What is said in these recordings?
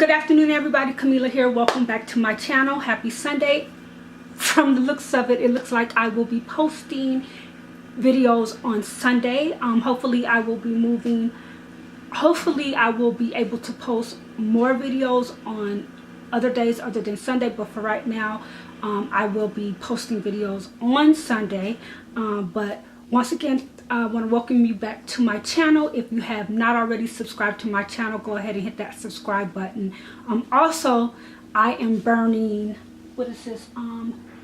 good afternoon, everybody. Camila here. Welcome back to my channel. Happy Sunday. From the looks of it, it looks like I will be posting videos on Sunday. Hopefully I will be able to post more videos on other days other than Sunday, but for right now I will be posting videos on Sunday. But once again, I want to welcome you back to my channel. If you have not already subscribed to my channel, go ahead and hit that subscribe button. Also, I am burning, what is this,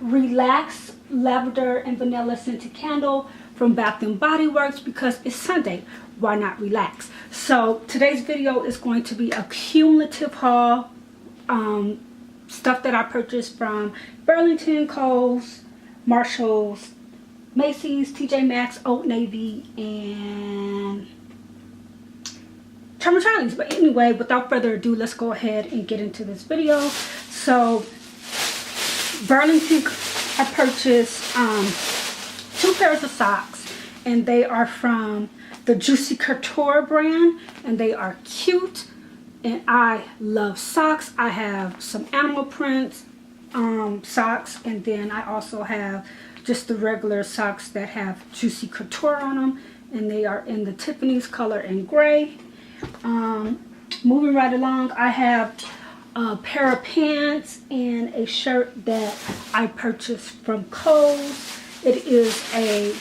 Relax Lavender and Vanilla Scented Candle from Bath & Body Works because it's Sunday. Why not relax? So today's video is going to be a cumulative haul. Stuff that I purchased from Burlington, Kohl's, Marshalls, Macy's, TJ Maxx, Old Navy, and Charlie's. But anyway, without further ado, let's go ahead and get into this video. So Burlington, I purchased 2 pairs of socks, and they are from the Juicy Couture brand, and they are cute, and I love socks. I have some animal prints socks, and then I also have just the regular socks that have Juicy Couture on them, and they are in the Tiffany's color and gray. Moving right along, I have a pair of pants and a shirt that I purchased from Kohl's. It is a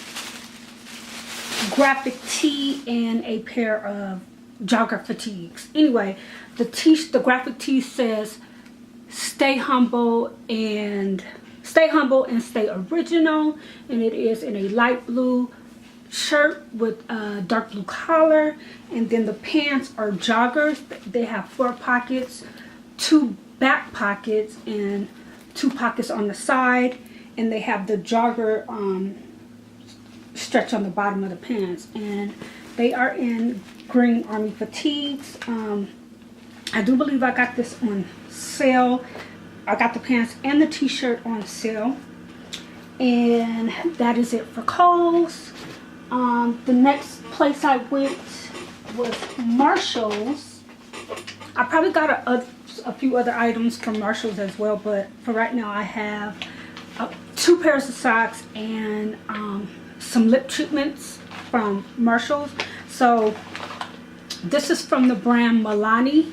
graphic tee and a pair of jogger fatigues. Anyway, the graphic tee says stay humble and stay original, and it is in a light blue shirt with a dark blue collar, and then the pants are joggers. They have 4 pockets, 2 back pockets and 2 pockets on the side, and they have the jogger stretch on the bottom of the pants, and they are in green army fatigues. I do believe I got this on sale. I got the pants and the t-shirt on sale, and that is it for Kohl's. The next place I went was Marshalls. I probably got a few other items from Marshalls as well, but for right now I have 2 pairs of socks and some lip treatments from Marshalls. So this is from the brand Milani,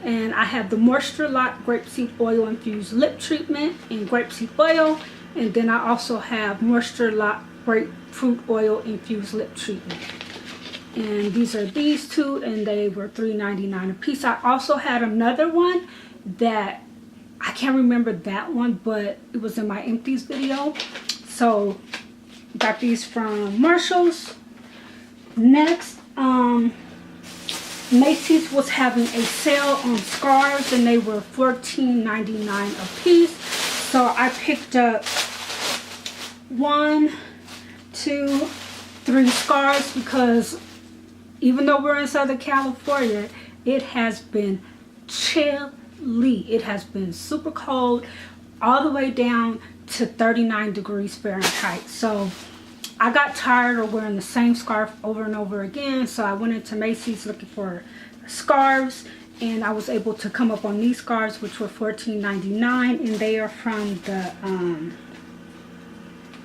and I have the Moisture Lock Grapeseed Oil Infused Lip Treatment in grapeseed oil, and then I also have Moisture Lock Grapefruit Oil Infused Lip Treatment. And these are these 2, and they were $3.99 a piece. I also had another one that I can't remember that one, but it was in my empties video. So got these from Marshalls. Next, Macy's was having a sale on scarves, and they were $14.99 a piece. So I picked up 1, 2, 3 scarves because even though we're in Southern California, it has been chilly. It has been super cold, all the way down to 39 degrees Fahrenheit. So I got tired of wearing the same scarf over and over again, so I went into Macy's looking for scarves, and I was able to come up on these scarves, which were $14.99, and they are from the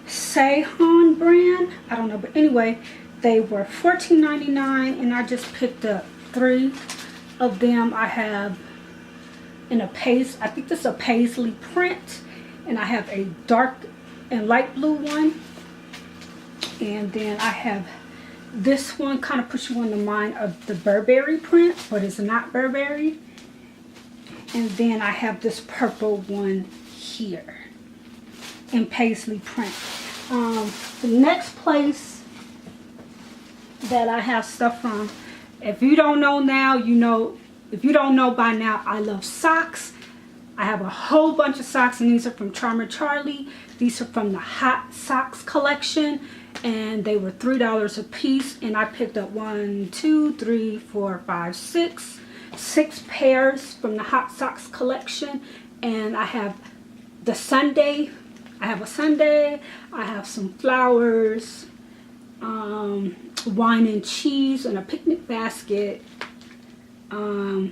Sehon brand. I don't know, but anyway, they were $14.99, and I just picked up 3 of them. I have in a I think this is a paisley print, and I have a dark and light blue one, and then I have this one, kind of puts you on the mind of the Burberry print, but it's not Burberry. And then I have this purple one here in paisley print. The next place that I have stuff from, if you don't know now, you know. If you don't know by now, I love socks. I have a whole bunch of socks, and these are from Charlie. These are from the Hot Socks collection, and they were $3 a piece, and I picked up 1, 2, 3, 4, 5, 6 pairs from the Hot Socks collection. And I have the sundae. I have a sundae. I have some flowers, wine and cheese, and a picnic basket. I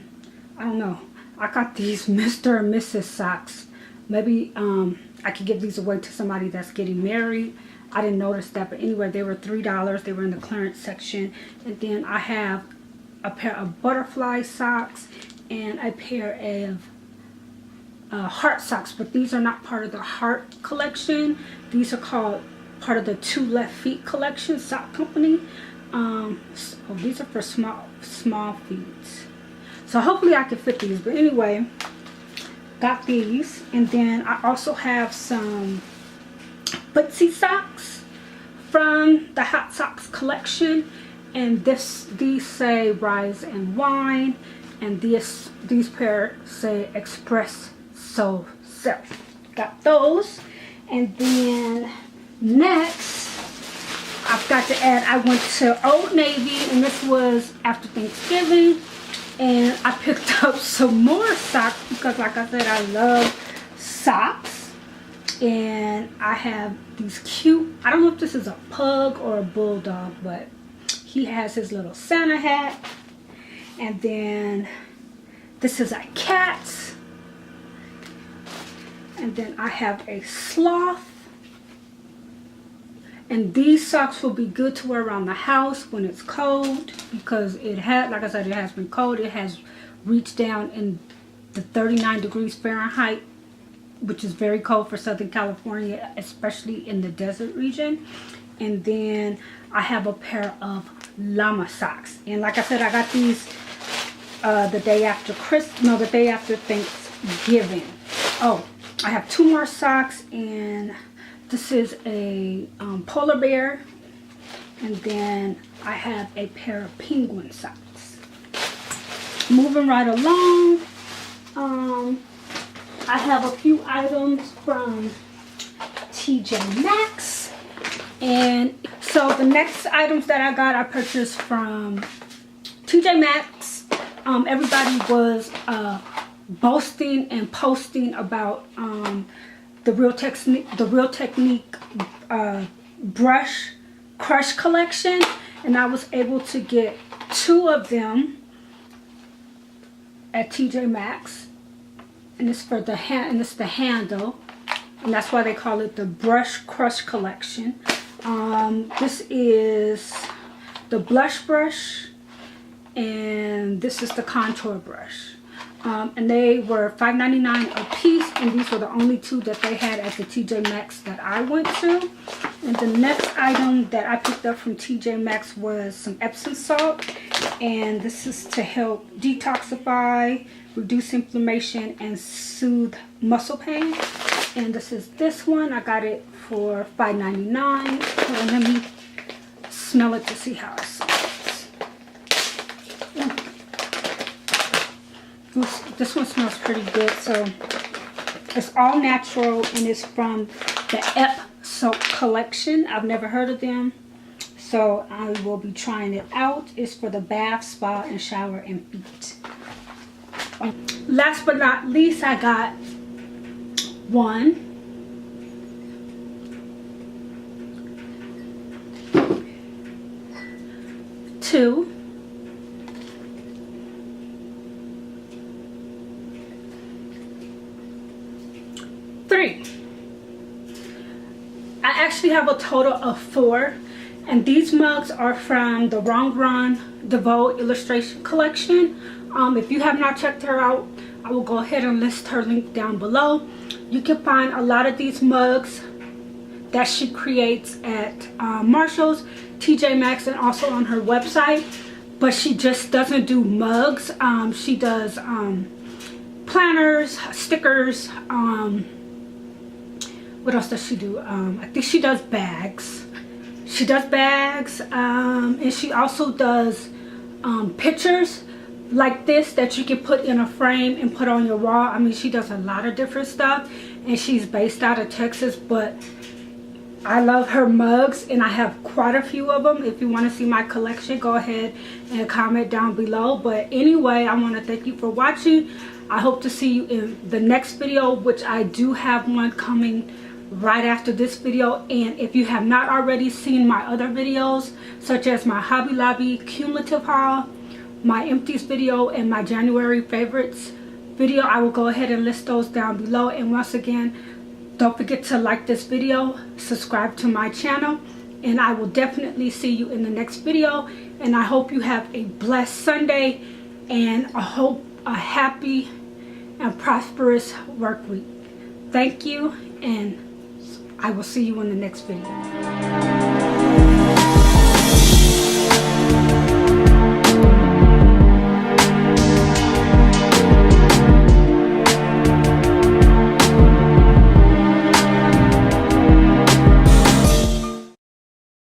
don't know. I got these Mr. and Mrs. socks. Maybe I could give these away to somebody that's getting married. I didn't notice that, but anyway, they were $3. They were in the clearance section. And then I have a pair of butterfly socks and a pair of heart socks, but these are not part of the heart collection. These are called part of the Two Left Feet collection sock company. So these are for small feet. So hopefully I can fit these. But anyway, got these. And then I also have some footsie socks from the Hot Socks collection. And these say Rise and Wine. And these pair say Express So Self. Got those. And then next, I've got to add, I went to Old Navy, and this was after Thanksgiving, and I picked up some more socks because, like I said, I love socks. And I have these cute, I don't know if this is a pug or a bulldog, but he has his little Santa hat. And then this is a cat. And then I have a sloth. And these socks will be good to wear around the house when it's cold, because it had, like I said, it has been cold. It has reached down in the 39 degrees Fahrenheit, which is very cold for Southern California, especially in the desert region. And then I have a pair of llama socks. And like I said, I got these the day after the day after Thanksgiving. Oh, I have two more socks, and this is a polar bear, and then I have a pair of penguin socks. Moving right along, I have a few items from TJ Maxx. And so the next items that I got, I purchased from TJ Maxx. Everybody was boasting and posting about the Real Technique brush crush collection, and I was able to get 2 of them at TJ Maxx, and it's for the hand, and it's the handle, and that's why they call it the brush crush collection. This is the blush brush, and this is the contour brush. And they were $5.99 a piece, and these were the only 2 that they had at the TJ Maxx that I went to. And the next item that I picked up from TJ Maxx was some Epsom salt, and this is to help detoxify, reduce inflammation, and soothe muscle pain. And this is this one. I got it for $5.99. Hold on, let me smell it to see how it smells. This one smells pretty good. So it's all natural, and it's from the Ep Soap collection. I've never heard of them, so I will be trying it out. It's for the bath, spa, and shower and feet. Last but not least, I got 1, 2, 3. I actually have a total of 4, and these mugs are from the Wrong Run DeVoe illustration collection. If you have not checked her out, I will go ahead and list her link down below. You can find a lot of these mugs that she creates at Marshall's, TJ Maxx, and also on her website. But she just doesn't do mugs. She does planners, stickers. What else does she do? I think she does bags. She does bags, and she also does pictures like this that you can put in a frame and put on your wall. I mean, she does a lot of different stuff, and she's based out of Texas, but I love her mugs, and I have quite a few of them. If you want to see my collection, go ahead and comment down below. But anyway, I want to thank you for watching. I hope to see you in the next video, which I do have one coming right after this video. And if you have not already seen my other videos, such as my Hobby Lobby cumulative haul, my empties video, and my January favorites video, I will go ahead and list those down below. And once again, don't forget to like this video, subscribe to my channel, and I will definitely see you in the next video. And I hope you have a blessed Sunday, and I hope a happy and prosperous work week. Thank you, and I will see you in the next video.